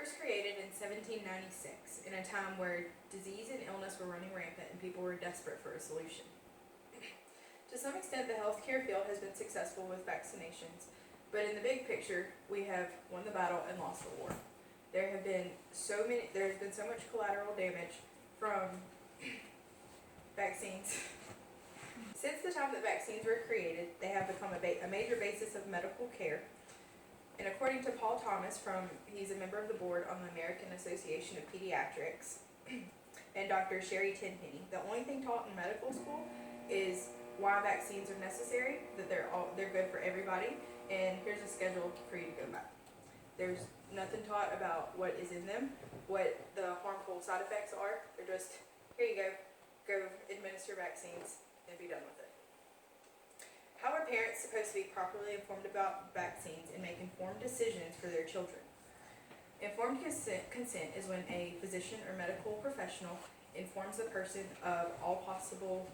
first created in 1796 in a time where disease and illness were running rampant and people were desperate for a solution. To some extent, the healthcare field has been successful with vaccinations, but in the big picture, we have won the battle and lost the war. There has been so much collateral damage from vaccines. Since the time that vaccines were created, they have become a major basis of medical care. And according to Paul Thomas, he's a member of the board on the American Association of Pediatrics, and Dr. Sherry Tenpenny, the only thing taught in medical school is why vaccines are necessary, that they're good for everybody, and here's a schedule for you to go by. There's nothing taught about what is in them, what the harmful side effects are. They're just, here you go administer vaccines and be done with it. How are parents supposed to be properly informed about vaccines and make informed decisions for their children? Informed consent is when a physician or medical professional informs the person of all possible,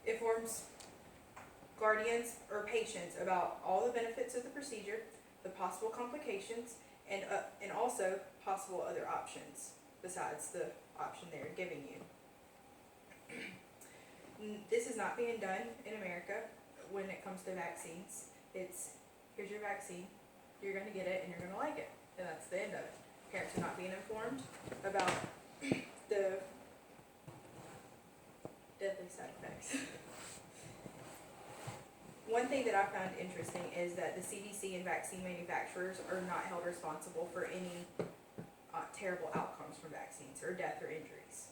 informs guardians or patients about all the benefits of the procedure, the possible complications, and also possible other options besides the option they're giving you. This is not being done in America when it comes to vaccines. It's, here's your vaccine, you're going to get it and you're going to like it, and that's the end of it. Parents are not being informed about the deadly side effects. One thing that I found interesting is that the CDC and vaccine manufacturers are not held responsible for any terrible outcomes from vaccines or death or injuries.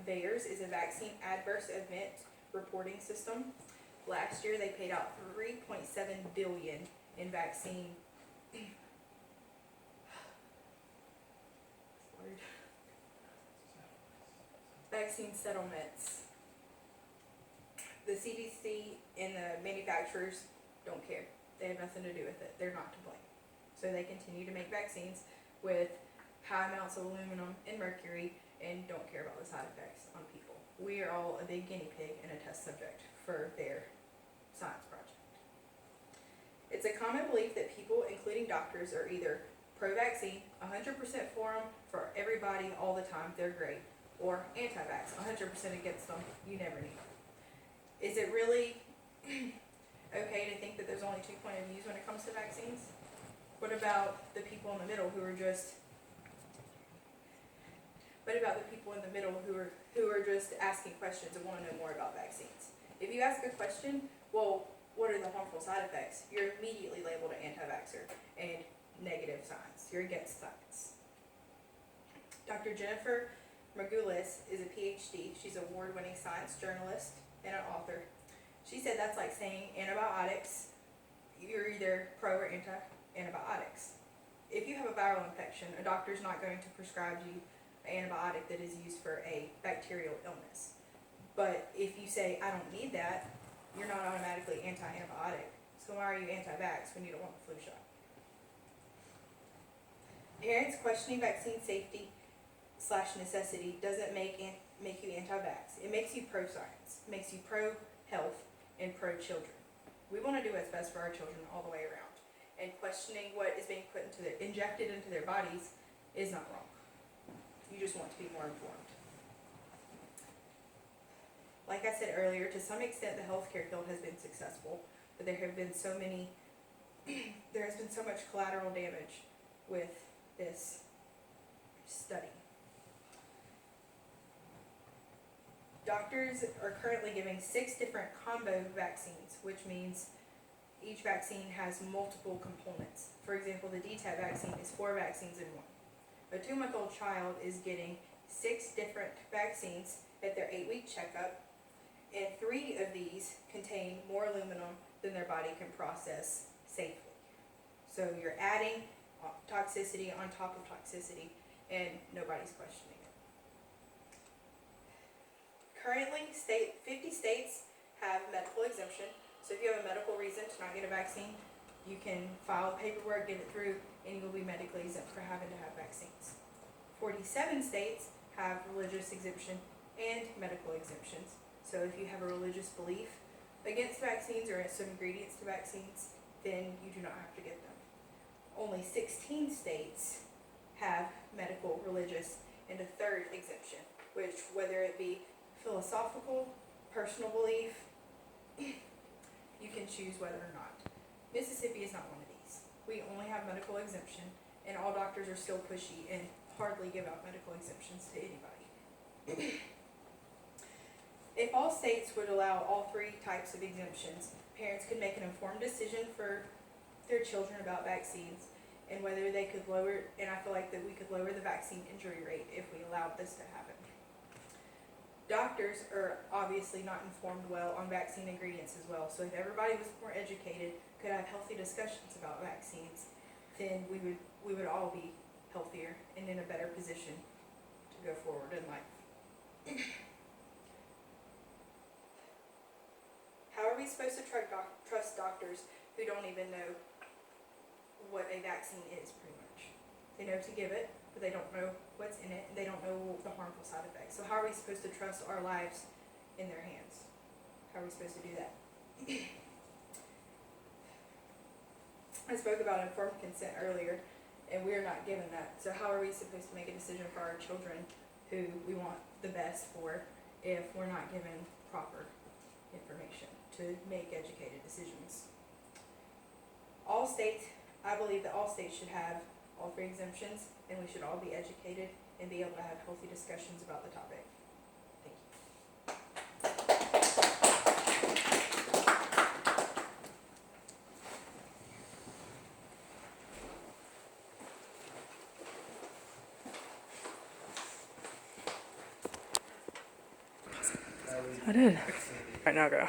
VAERS is a vaccine adverse event reporting system. Last year they paid out $3.7 billion in vaccine settlements. The CDC and the manufacturers don't care. They have nothing to do with it. They're not to blame. So they continue to make vaccines with high amounts of aluminum and mercury and don't care about the side effects on people. We are all a big guinea pig and a test subject for their science project. It's a common belief that people, including doctors, are either pro-vaccine, 100% for them, for everybody, all the time, they're great, or anti-vax, 100% against them, you never need them. Is it really okay to think that there's only two point of views when it comes to vaccines? What about the people in the middle who are just asking questions and want to know more about vaccines? If you ask a question, well, what are the harmful side effects? You're immediately labeled an anti-vaxxer and negative science. You're against science. Dr. Jennifer Margulis is a PhD. She's an award-winning science journalist and an author. She said that's like saying antibiotics, you're either pro or anti-antibiotics. If you have a viral infection, a doctor's not going to prescribe you an antibiotic that is used for a bacterial illness. But if you say, I don't need that, you're not automatically anti-antibiotic. So why are you anti-vax when you don't want the flu shot? Parents questioning vaccine safety / necessity doesn't make you anti-vax. It makes you pro-science, makes you pro-health and pro-children. We want to do what's best for our children all the way around. And questioning what is being injected into their bodies is not wrong. You just want to be more informed. Like I said earlier, to some extent the healthcare field has been successful, but there has been so much collateral damage with this study. Doctors are currently giving 6 different combo vaccines, which means each vaccine has multiple components. For example, the DTaP vaccine is 4 vaccines in one. A 2-month-old child is getting 6 different vaccines at their 8-week checkup, and 3 of these contain more aluminum than their body can process safely. So you're adding toxicity on top of toxicity, and nobody's questioning it. Currently, 50 states have medical exemption, so if you have a medical reason to not get a vaccine, you can file paperwork, get it through, and you'll be medically exempt for having to have vaccines. 47 states have religious exemption and medical exemptions. So if you have a religious belief against vaccines or some ingredients to vaccines, then you do not have to get them. only 16 states have medical, religious, and a third exemption, which, whether it be philosophical, personal belief, you can choose whether or not. Mississippi is not one of these. We only have medical exemption, and all doctors are still pushy and hardly give out medical exemptions to anybody. If all states would allow all three types of exemptions, parents could make an informed decision for their children about vaccines and whether they could lower, and I feel like that we could lower the vaccine injury rate if we allowed this to happen. Doctors are obviously not informed well on vaccine ingredients as well, so if everybody was more educated, could have healthy discussions about vaccines, then we would all be healthier and in a better position to go forward in life. How are we supposed to trust doctors who don't even know what a vaccine is, pretty much? They know to give it, but they don't know what's in it, and they don't know the harmful side effects. So how are we supposed to trust our lives in their hands? How are we supposed to do that? I spoke about informed consent earlier, and we're not given that. So how are we supposed to make a decision for our children who we want the best for if we're not given proper information to make educated decisions? All states, I believe that all states should have all three exemptions, and we should all be educated and be able to have healthy discussions about the topic. Thank you. I did. All right, now go.